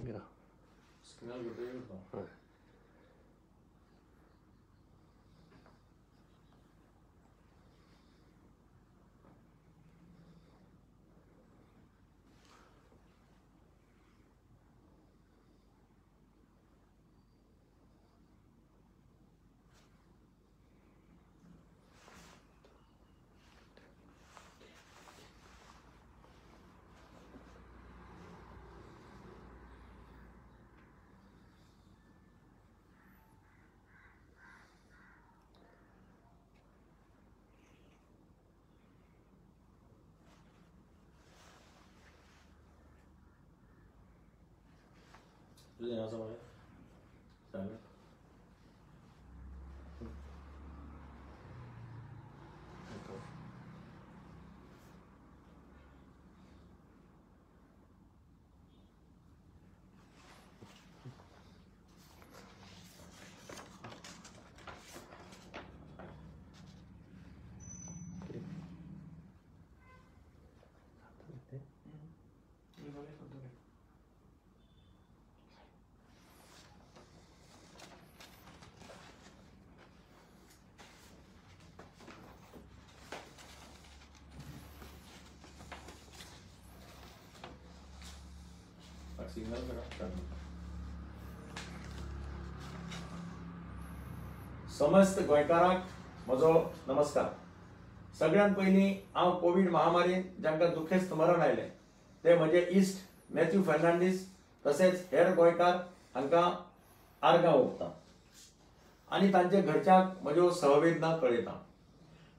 या स्कॅनर करतो. तुझे यहाँ समझ आया? सिग्नल करा. समस्त गोंयकारांक म्हजो नमस्कार. सगळ्यात पयलीं हांव कोविड महामारीन जांकां दुखेस्त मरण आयलें ते म्हजे इश्ट मॅथ्यू फर्नांडीस तशेंच हेर गोंयकार हांकां आर्गां ओंपता आनी तांचे घरच्यांक म्हज्यो सहवेदना कळयता.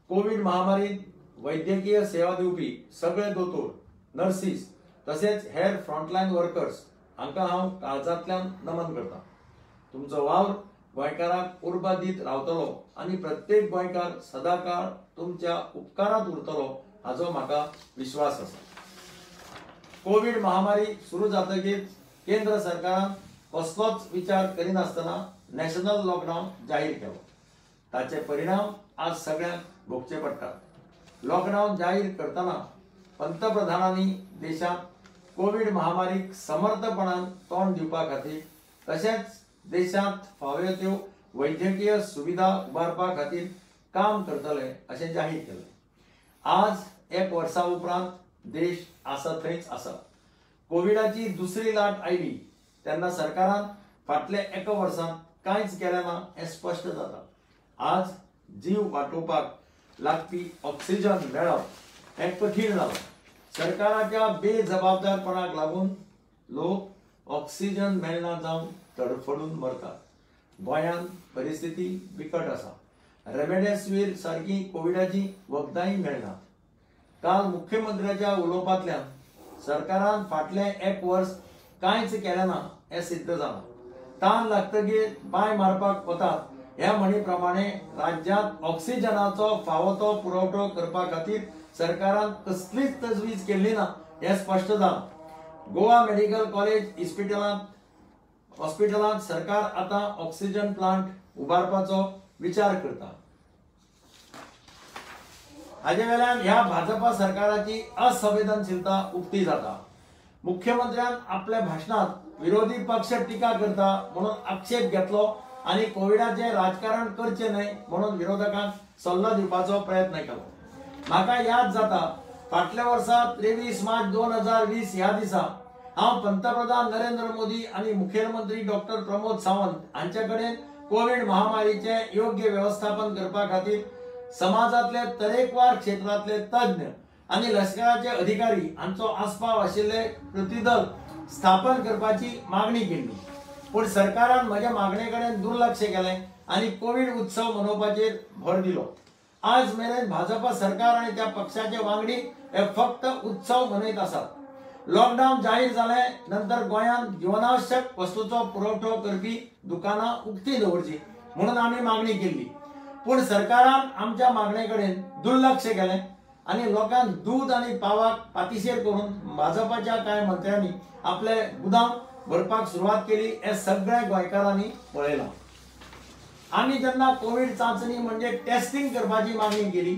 कोविड महामारीन वैद्यकीय सेवा दिवपी सगळे दोतोर, नर्सीस तशेंच हेर फ्रंटलायन वर्कर्स हांकां हांव काळजांतल्यान नमन करतां. तुमचो वावर गोंयकारांक उर्बा दीत रावतलो आनी प्रत्येक गोंयकार सदांकाळ तुमच्या उपकारांत उरतलो हाचो म्हाका विश्वास आसा. कोविड महामारी सुरू जातकीर केंद्र सरकारान कसलोच विचार करिनासतना नॅशनल लॉकडावन जाहीर केलो. ताचे परिणाम आज सगळ्यांक भोगचे पडटात. लॉकडावन जाहीर करतना पंतप्रधानांनी देशांत कोविड महामारीक समर्थपणान तोंड दिवपा खातीर तशेंच देशांत फाव्यो त्यो वैद्यकीय सुविधा उबारपा खातीर काम करतले अशें जाहीर केलें. आज 1 वर्सा उपरांत देश आसा थंयच आसा. कोविडाची दुसरी लाट आयली तेन्ना सरकारान फाटल्या 1 वर्सांत कांयच केलें ना हें स्पश्ट जाता. आज जीव वाटोवपाक लागपी ऑक्सिजन मेळप हें कठीण जालां. सरकाराच्या बेजबाबदारपणाक लागून लोक ऑक्सिजन मेळना जावन तडफडून मरतात. गोंयांत परिस्थिती बिकट आसा. रेमडेसिवीर सारकी कोविडाची वखदांय मेळनात. काल मुख्यमंत्र्याच्या उलोवपांतल्यान सरकारान फाटलें 1 वर्स कांयच केलें ना हें सिद्ध जालां. ताण लागतकीर बांय मारपाक वतात ह्या म्हणी प्रमाणे राज्यांत ऑक्सिजनाचो फावो तो पुरवठो करपा खातीर सरकारान कसलीच तजवीज केल्ली ना हें स्पश्ट जालां. गोवा मेडिकल कॉलेज हॉस्पिटलांत सरकार आतां ऑक्सिजन प्लांट उबारपाचो विचार करता. हाजे वेल्यान ह्या भाजपा सरकाराची असंवेदनशीलता उक्ती जाता. मुख्यमंत्र्यान आपल्या भाशणांत विरोधी पक्ष टिका करता म्हणून आक्षेप घेतलो आनी कोविडाचें राजकारण करचें न्हय म्हणून विरोधकांक सल्लो दिवपाचो प्रयत्न केलो. म्हाका याद जाता फाटल्या वर्सा 23 मार्च 2020 ह्या दिसा हांव पंतप्रधान नरेंद्र मोदी आनी मुखेलमंत्री डॉक्टर प्रमोद सावंत हांचे कडेन कोविड महामारीचे योग्य व्यवस्थापन करपा खातीर समाजातले तरेकवार क्षेत्रातले तज्ञ आनी लष्कराचे अधिकारी हांचो आस्पाव आशिल्ले प्रतिदल स्थापन करपाची मागणी केल्ली. पूण सरकारान म्हज्या मागणे कडेन दुर्लक्ष केलें आनी कोविड उत्सव मनोवपाचेर भर दिलो. आज मेरेन भाजपा सरकार आनी त्या पक्षाचे वांगडी हे फक्त उत्सव मनयत आसात. लॉकडावन जाहीर जाले नंतर गोंयांत जीवनावश्यक वस्तूंचो पुरवठो करपी दुकानां उक्तीं दवरची म्हणून आमी मागणी केल्ली. पूण सरकारान आमच्या मागणे कडेन दुर्लक्ष केलें आनी लोकांक दूद आनी पावाक पातीशेर करून भाजपाच्या कांय मंत्र्यांनी आपले गुदाम भरपाक सुरवात केली हे सगळ्या गोंयकारांनी पळयलां. आमी जेन्ना कोविड चांचणी म्हणजे टेस्टिंग करपाची मागणी केली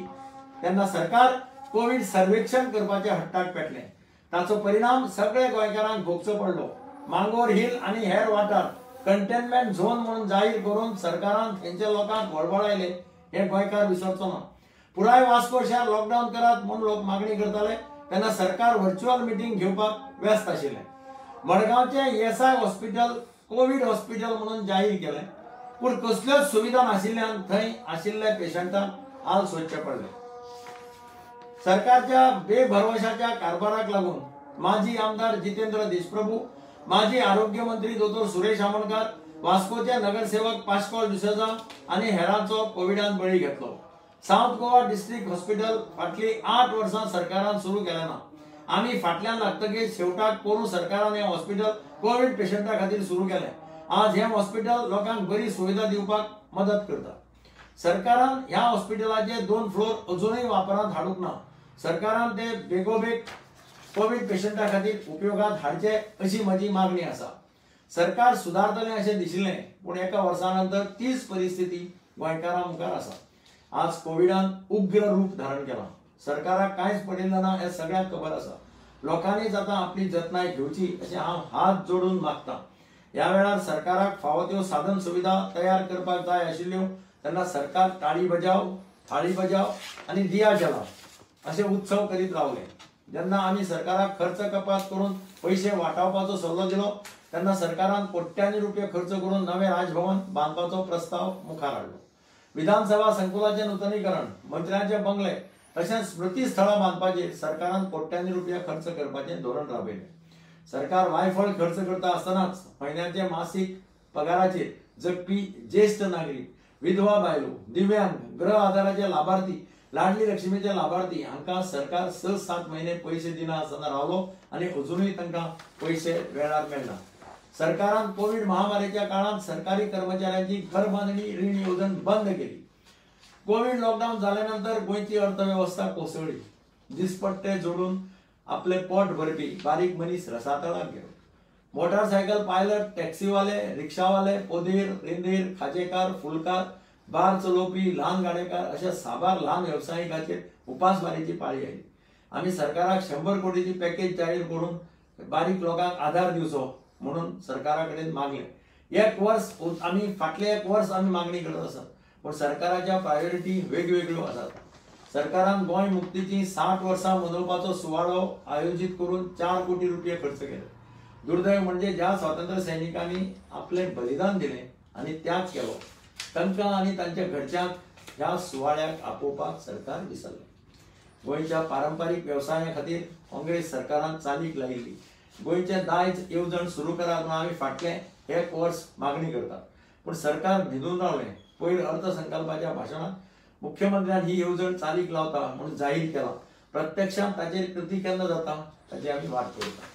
तेन्ना सरकार कोविड सर्वेक्षण करपाच्या हट्टाक पेटलें. ताचो परिणाम सगळ्या गोंयकारांक भोगचो पडलो. मांगोर हिल आणि हेर वाठार कंटेनमेंट झोन म्हणून जाहीर करून सरकारान त्यांच्या लोकांक वळवळायले हे गोंयकार विसरचो ना. पुराय वास्को शहर लॉकडाऊन करात म्हणून लोक मागणी करताले तेन्ना सरकार व्हर्च्युअल मिटिंग घेवपाक व्यस्त आशिल्ले. मडगावचे ESI हॉस्पिटल कोविड हॉस्पिटल म्हणून जाहीर केले, पूण कसल्योच सुविधा नाशिल्ल्यान थंय आशिल्ल्या पेशंटांक हाल सोदचे पडले. सरकारच्या बेभरवशाच्या कारभाराक लागून माजी आमदार जितेंद्र देशप्रभू, माजी आरोग्य मंत्री डॉ. सुरेश आमोणकार, वास्कोचे नगरसेवक पाश्कॉल डिसोजा आणि हेरांचो कोविडान बळी घेतलो. साउथ गोवा डिस्ट्रिक्ट हॉस्पिटल फाटली 8 वर्सां सरकारान सुरू केलें ना. आम्ही फाटल्यान लागतकीच शेवटाक पोरू सरकारान हे हॉस्पिटल कोविड पेशंटा खातीर सुरू केलें. आज हे हॉस्पिटल लोकांक बरी सुविधा दिवपाक मदत करता. सरकारान ह्या हॉस्पिटलाचे 2 फ्लोर अजूनही वापरांत हाडूंक ना. सरकारान ते बेगोबेग कोविड पेशंटा खातीर उपयोगात हाडचे अशी म्हजी मागणी आसा. सरकार सुदारतलें अशें दिशिल्लें, पूण एका वर्सानंतर तीच परिस्थिती गोंयकारां मुखार आसा. आज कोविडान उग्र रूप धारण केलां. सरकाराक कांयच पडिल्लें ना हें सगळ्यांक खबर आसा. लोकांनीच आतां आपली जतनाय घेवची अशें हांव हात जोडून मागतां. ह्या वेळार सरकाराक फावो त्यो साधन सुविधा तयार करपाक जाय आशिल्ल्यो तेन्ना सरकार ताळी बजाव, थाळी बजाव आनी दिया जला असे उत्सव करीत रावले. जेन्ना आमी सरकाराक खर्च कपात करून पैसे वाटावपाचो सल्लो दिलो तेन्ना सरकारान कोट्यांनी रुपये खर्च करून नवे राजभवन बांदपाचो प्रस्ताव मुखार हाडलो. विधानसभा संकुलाचे नूतनीकरण, मंत्र्यांचे बंगले तशेंच स्मृती स्थळां बांदपाचेर सरकारान कोट्यांनी रुपया खर्च करपाचे धोरण राबयले. सरकार वायफळ खर्च करता आसतनाच म्हयन्याचे मासीक पगाराचेर जगपी ज्येष्ठ नागरीक, विधवा बायलो, दिव्यांग, गृह आधाराचे लाभार्थी, लाडली लक्ष्मीचे लाभार्थी हांकां सरकार 6-7 महिने पैसे दिना आसतना रावलो आणि अजूनही तांकां पैसे वेळार मेळना. सरकारान कोविड महामारीच्या काळात सरकारी कर्मचाऱ्यांची घर बांधणी रीण येवजण बंद केली. कोविड लॉकडाऊन झाल्यानंतर गोंयची अर्थव्यवस्था कोसळ्ळी. दिसपट्टे जोडून आपले पोट भरपी बारीक मनीस रसातळाक गेलो. मोटारसायकल पायलट, टॅक्सीवाले, रिक्षावाले, पोदेर, रेंदेर, खाजेकार, फुलकार, बार चलोवपी, ल्हान गाडेकार अशा साबार ल्हान व्यावसायिकांचेर उपासमारीची पाळी आयली. आमी सरकाराक 100 कोटीची पॅकेज जाहीर करून बारीक लोकांक आधार दिवचो म्हणून सरकारा कडेन मागले. फाटले एक वर्स आमी मागणी करत आसात, पण सरकाराच्या प्रायोरिटी वेगवेगळ्यो आसात. सरकारान गोंय मुक्तीची 60 वर्सां मनोवपाचो सुवाळो आयोजीत करून 4 कोटी रुपये खर्च केले. दुर्दैव म्हणजे ज्या स्वातंत्र्य सैनिकांनी आपले बलिदान दिले आणि त्याग केलो तांकां आणि तांच्या घरच्यांक ह्या सुवाळ्याक आपोवपाक सरकार विसरले. गोंयच्या पारंपारीक व्यवसाया खातीर काँग्रेस सरकारान चालीक लायिल्ली गोंयचे दायज येवजण सुरू करा म्हणून आमी फाटले 1 वर्स मागणी करतात, पूण सरकार न्हिदून रावलें. पयर अर्थसंकल्पाच्या भाशणात मुख्यमंत्र्यान ही येवजण चालीक लावता म्हणून जाहीर केला. प्रत्यक्षात ताचेर कृती केन्ना जाता ताची आमी वाट पळयता.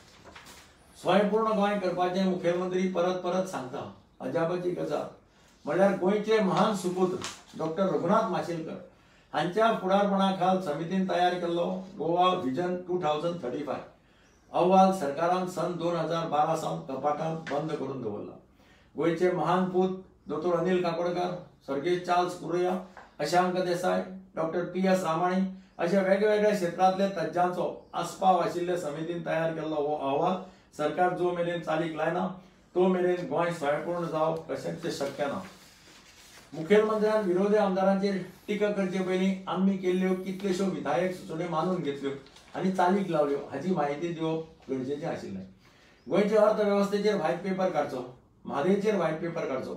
स्वयंपूर्ण गोंय करपाचे मुख्यमंत्री परत परत सांगता. अजापाची गजाल म्हणल्यार गोंयचे महान सुपूत डॉ. रघुनाथ माशेलकर हांच्या फुडारपणा खाल समितीन तयार केल्लो गोवा व्हिजन 2035 अहवाल सरकारान सन 2012 सावन कपाटांत बंद करून दवरला. गोंयचे महान पूत डॉ. अनिल काकोडकर, सर्गेश चार्ल्स कुरया, अशांक देसाय, डॉ. PS रामाणी अशा वेगवेगळ्या क्षेत्रांतल्या तज्ञांचो आस्पाव आशिल्ले समितीन तयार केल्लो हो अहवाल सरकार जो मेरेन चालीक लायना तो मेरेन गोंय स्वयंपूर्ण जावप कशेंच शक्य ना. मुखेलमंत्र्यान विरोधी आमदारांचेर टिका करचे पयलीं आमी केल्ल्यो कितल्योश्यो विधायक सुचोवण्यो मानून घेतल्यो आनी चालीक लावल्यो हाची माहिती दिवप गरजेचें आशिल्लें. गोंयच्या अर्थवेवस्थेचेर व्हायट पेपर काडचो, म्हादयचेर व्हायट पेपर काडचो,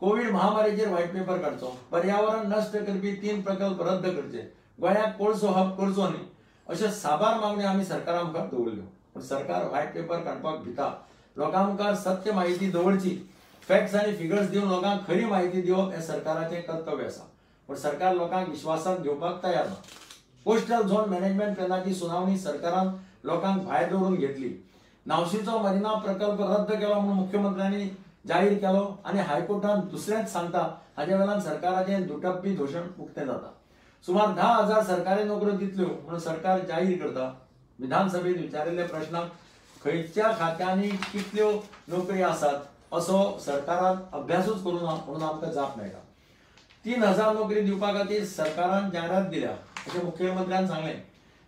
कोविड महामारीचेर व्हायट पेपर काडचो, पर्यावरण नश्ट करपी 3 प्रकल्प रद्द करचे, गोंयाक कोळसो हब करचो न्ही अश्यो साबार मागण्यो आमी सरकारा मुखार दवरल्यो. पण सरकार व्हायट पेपर काडपाक भिता. लोकां मुखार सत्य माहिती दवरची, फॅक्ट्स आनी फिगर्स दिवन लोकांक खरी माहिती दिवप हे सरकाराचें कर्तव्य आसा. पण सरकार लोकांक विश्वासात घेवपाक तयार ना. कोस्टल झोन मॅनेजमेंट प्लॅनाची सुनावणी सरकारान लोकांक भायर दवरून घेतली. नावशीचो मरिना प्रकल्प रद्द केलो म्हणून मुख्यमंत्र्यांनी जाहीर केलो आनी हायकोर्टान दुसरेंच सांगता हाचे वेळान सरकाराचें दुटप्पी धोशण उक्तें जाता. सुमार 10,000 सरकारी नोकऱ्यो दितल्यो म्हणून सरकार जाहीर करता. विधानसभेत विचारिल्ल्या प्रश्नाक खंयच्या खात्यांनी कितल्यो नोकरी आसात असो सरकारान अभ्यासूच करूं ना म्हणून आमकां जाप मेळटा. 3,000 नोकरी दिवपा खातीर सरकारान जायरात दिल्या अशें मुख्यमंत्र्यान सांगलें.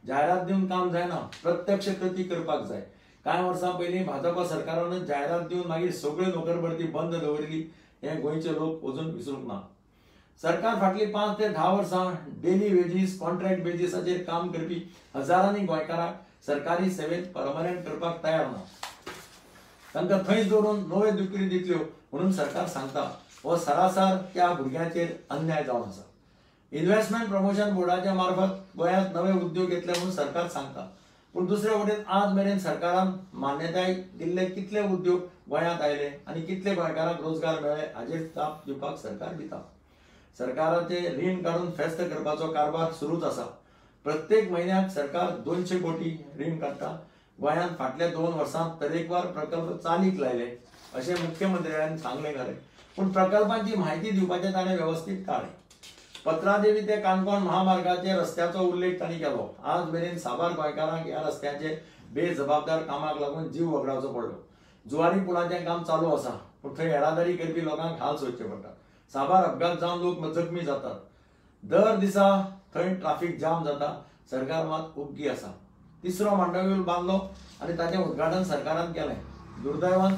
जायरात दिवन काम जायना, प्रत्यक्ष कृती करपाक जाय. कांय वर्सां पयलीं भाजपा सरकारान जायरात दिवन मागीर सगळ्यो नोकर भरती बंद दवरली हे गोंयचे लोक अजून विसरूंक ना. सरकार फाटली 5 ते 10 वर्सां डेली वेजीस कॉन्ट्रॅक्ट बेजिसाचेर काम करपी हजारांनी गोंयकारांक सरकारी सेवेत परमनंट करपाक तयार ना. तांकां थंयच दवरून नव्यो नोकरी दितल्यो म्हणून सरकार सांगता हो सरासर त्या भुरग्यांचेर अन्याय जावन आसा. इन्व्हेस्टमेंट प्रमोशन बोर्डाच्या मार्फत गोंयांत नवे उद्योग येतले म्हणून सरकार सांगता, पूण दुसरे वटेन आज मेरेन सरकारान मान्यताय दिल्ले कितले उद्योग गोंयांत आयले आनी कितले गोंयकारांक रोजगार मेळ्ळे हाचेर ताप दिवपाक सरकार दिता. सरकाराचे रीण काढून फेस्त करपाचो कारभार सुरूच आसा. प्रत्येक म्हयन्याक सरकार 200 कोटी रीण काडटा. गोंयांत फाटल्या 2 वर्सांत तरेकवार प्रकल्प चालीक लायले अशें मुख्यमंत्र्यान सांगलें खरें, पूण प्रकल्पांची म्हायती दिवपाचें ताणें वेवस्थीत टाळ्ळें. पत्रादेवी ते काणकोण महामार्गाचे रस्त्याचो उल्लेख तांणी केलो. आज मेरेन साबार गोंयकारांक ह्या रस्त्याचे बेजबाबदार कामाक लागून जीव वगडावचो पडलो. जुवारी पुलाचें काम चालू आसा, पूण थंय येरादारी करपी लोकांक हाल सोंसचे पडटा. साबार अपघात जावन लोक जखमी जातात. दर दिसा थंय ट्राफिक जाम जाता. सरकार मात उग्गी आसा. तिसरो मांडव्यूल बांदलो आनी ताचें उद्घाटन सरकारान केलें. दुर्दैवान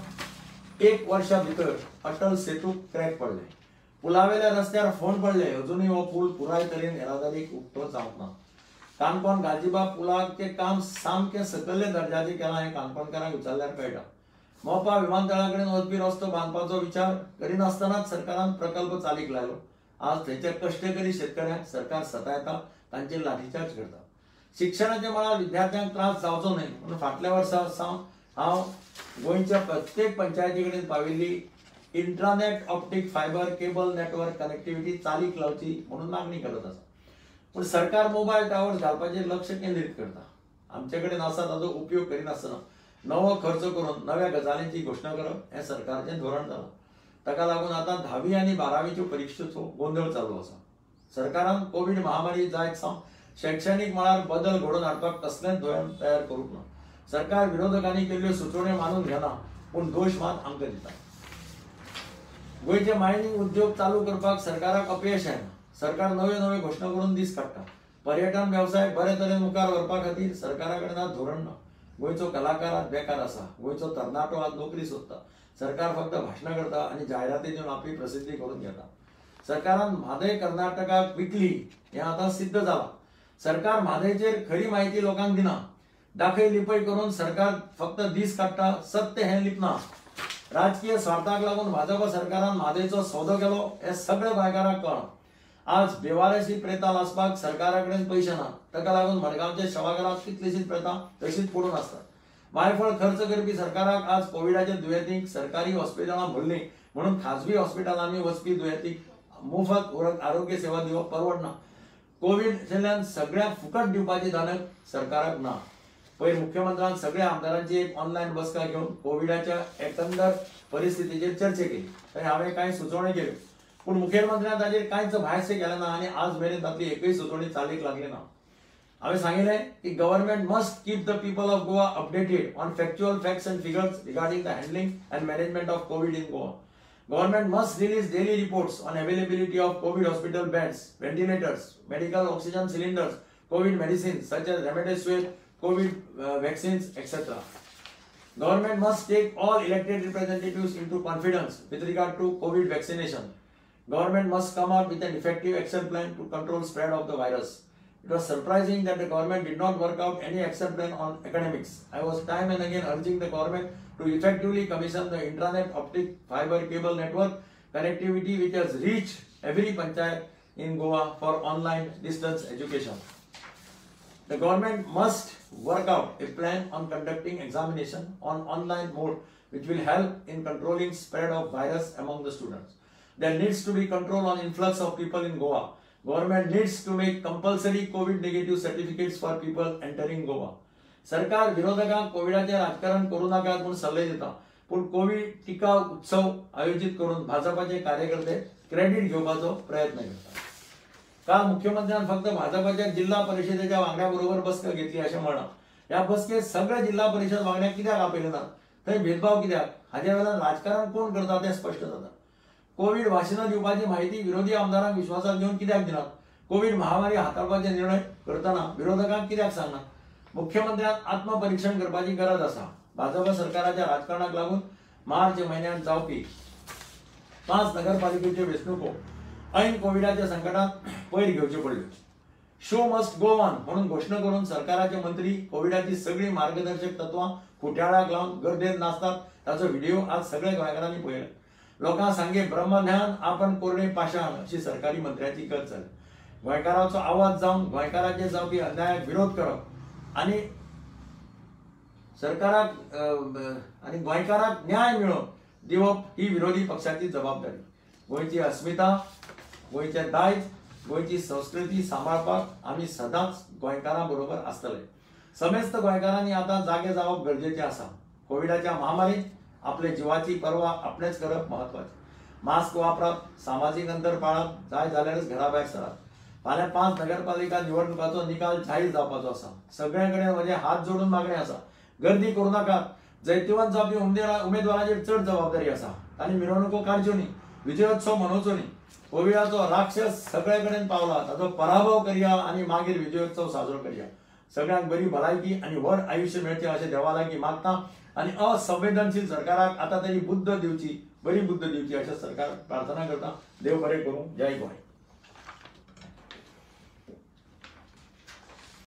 1 वर्सा भितर अटल सेतूक क्रॅक पडले. पुलावेल्या रस्त्यार फोंड पडले. अजुनूय हो पूल पुराय तरेन येरादारीक उक्तो जावंक ना. काणकोण गालजिबा पुलाचें काम सामकें सकयल्या दर्जाचें केलां हें काणकोणकारांक विचारल्यार कळटा. मोपा विमानतळा कडेन वचपी रस्तो बांदपाचो विचार करिनासतनाच सरकारान प्रकल्प चालीक लायलो. आज थंयच्या कश्टकरी शेतकऱ्यांक सरकार सतायता, तांचेर लाठीचार्ज करता. शिक्षणाच्या मळार विद्यार्थ्यांक त्रास जावचो न्हय म्हणून फाटल्या वर्सा सावन हांव गोंयच्या प्रत्येक पंचायती कडेन पाविल्ली intranet optic fibre cable network connectivity चालीक लावची म्हणून मागणी करत आसा. पूण सरकार मोबायल टावर्स घालपाचेर लक्ष केंद्रीत करता. आमचे कडेन आसा ताचो उपयोग करिनासतना नवो खर्च करून नव्या गजालींची घोशणा करप हें सरकारचें धोरण जालां. ताका लागून आतां 10वी आनी 12वीच्यो परिक्षेचो गोंधळ चालू आसा. सरकारान कोविड महामारी जायत सावन शैक्षणीक मळार बदल घडोवन हाडपाक कसलेंच धोरण तयार करूंक ना. सरकार विरोधकांनी केल्ल्यो सुचोवण्यो मानून घेना, पूण दोश मात आमकां दिता. गोंयचे मायनिंग उद्योग चालू करपाक सरकाराक अपयश येना. सरकार नव्यो नव्यो घोशणा करून दीस काडटा. पर्यटन वेवसाय बरे तरेन मुखार व्हरपा खातीर सरकारा कडेन आज धोरण ना. गोंयचो कलाकार आज बेकार आसा. गोंयचो तरणाटो आज नोकरी सोदता. सरकार फक्त भाशणां करता आनी जायराती दिवन आपली प्रसिद्धी करून घेता. सरकारान म्हादय कर्नाटकाक विकली हें आतां सिद्ध जालां. सरकार म्हादयचेर खरी म्हायती लोकांक दिना. दाखय लिपय करून सरकार फक्त दीस काडटा. सत्य हें लिपना. राजकीय स्वार्थाक लागून भाजप सरकारान म्हादयचो सौदो केलो हें सगळ्या गोंयकारांक कळना. आज बेवारशी प्रेतां लासपाक सरकारा कडेन पयशे ना. ताका लागून मडगांवच्या सेवागारांत कितलीशीच प्रेतां तशीच पडून आसतात. वायफळ खर्च करपी सरकाराक आज कोविडाच्या दुयेंतींक सरकारी हॉस्पिटलां भरलीं म्हणून खाजगी हॉस्पिटलांनी वचपी दुयेंतींक मोफत आरोग्य सेवा दिवप परवडना. कोविड सगळ्यांक फुकट दिवपाची धाडक सरकाराक ना. पयर मुख्यमंत्र्यान सगळ्या आमदारांची एक ऑनलायन बसका घेवन कोविडाच्या एकंदर परिस्थितीचेर चर्चा केली. थंय हांवें कांय सुचोवण्यो केल्यो, पूण मुखेलमंत्र्यान ताचेर कांयच भाश्य केलें ना आनी आज मेरेन तातली एकूय सुचोवणी चालीक लागली ना. हांवें सांगिल्लें की government must keep the people of Goa updated on factual facts end figures regarding the handling end management of Covid in Goa. Government must release daily reports on availability of COVID hospital beds, ventilators, medical oxygen cylinders, COVID medicines such as remdesivir, COVID vaccines, etc. Government must take all elected representatives into confidence with regard to COVID vaccination. Government must come out with an effective action plan to control spread of the virus. It was surprising that the government did not work out any action plan on academics. I was time and again urging the government to effectively commission the intranet optic fiber cable network connectivity which has reached every panchayat in Goa for online distance education. The government must work out a plan on conducting examination on online mode which will help in controlling spread of virus among the students. There needs to be control on influx of people in Goa. Government needs to make compulsory COVID negative certificates for people entering Goa. सरकार विरोधकांक कोविडाचेर राजकारण करू नाकात म्हणून सल्ले दिता, पूण Covid टिका उत्सव आयोजित करून भाजपाचे कार्यकर्ते क्रेडिट घेवपाचो प्रयत्न करतात. काल मुख्यमंत्र्यान फक्त भाजपाच्या जिल्हा परिषदेच्या वांगड्या बरोबर बसका घेतली अशें म्हणा. ह्या बसकेत सगळे जिल्हा परिषद वांगड्याक कित्याक आपयले नात? थंय भेदभाव कित्याक? हाचे वेळार राजकारण कोण करता तें स्पश्ट जाता. कोविड वाशिनां दिवपाची म्हायती विरोधी आमदारांक विश्वासात घेवन कित्याक दिनात? कोविड महामारी हाताळपाचे निर्णय करतना विरोधकांक कित्याक सांगनात? मुख्यमंत्र्यान आत्मपरीक्षण करपाची गरज आसा. भाजप सरकाराच्या राजकारणाक लागून मार्च महिन्यात जावपी 5 नगरपालिकेचे वेंचणुको ऐन कोविडाच्या संकटात पयर घेवच्यो पडल्यो. शो मस्ट गो ऑन म्हणून घोषणा करून सरकाराचे मंत्री कोविडाची सगळी मार्गदर्शक तत्वां खुट्याळाक लावून गर्देत नाचतात. ताचो व्हिडिओ आज सगळ्या गोंयकारांनी पळयला. लोकांक सांगे ब्रह्मज्ञान आपण कोरडे पाषाण अशी सरकारी मंत्र्याची गत जाली. गोंयकारांचो आवाज जावन गोंयकारांचेर जावपी अन्यायाक विरोध करप आणि सरकाराक आणि गोंयकाराक न्याय मेळोवन दिवप ही विरोधी पक्षाची जबाबदारी. गोंयची अस्मिता, गोंयचें दायज, गोंयची संस्कृती सांबाळपाक आमी सदांच गोंयकारां बरोबर आसतले. समेस्त गोंयकारांनी आतां जागे जावप गरजेचें आसा. कोविडाच्या महामारीत आपले जिवाची पर्वा आपणेच करप महत्वाचें. मास्क वापरात, सामाजीक अंतर पाळप, जाय जाल्यारच घराभायर सरात. फाल्यां 5 नगरपालिका निवडणुकांचो निकाल जाहीर जावपाचो आसा. सगळ्यां कडेन म्हजें हात जोडून मागणें आसा, गर्दी करूं नाकात. जैतिवंत जावपी उमेदवारांचेर चड जबाबदारी आसा. तांणी मिरवणुको काडच्यो न्ही, विजयोत्सव मनोवचो न्ही. कोविडाचो राक्षस सगळे कडेन पावला, ताचो पराभव करया आणि मागीर विजयोत्सव साजरो करया. सगळ्यांक बरी भलायकी आणि व्हड आयुश्य मेळचें अशें देवा लागीं मागता आणि असंवेदनशील सरकाराक आतां तरी बरी बुद्ध दिवची अशें सरकार प्रार्थना करता. देव बरें करूं. जय गोंय.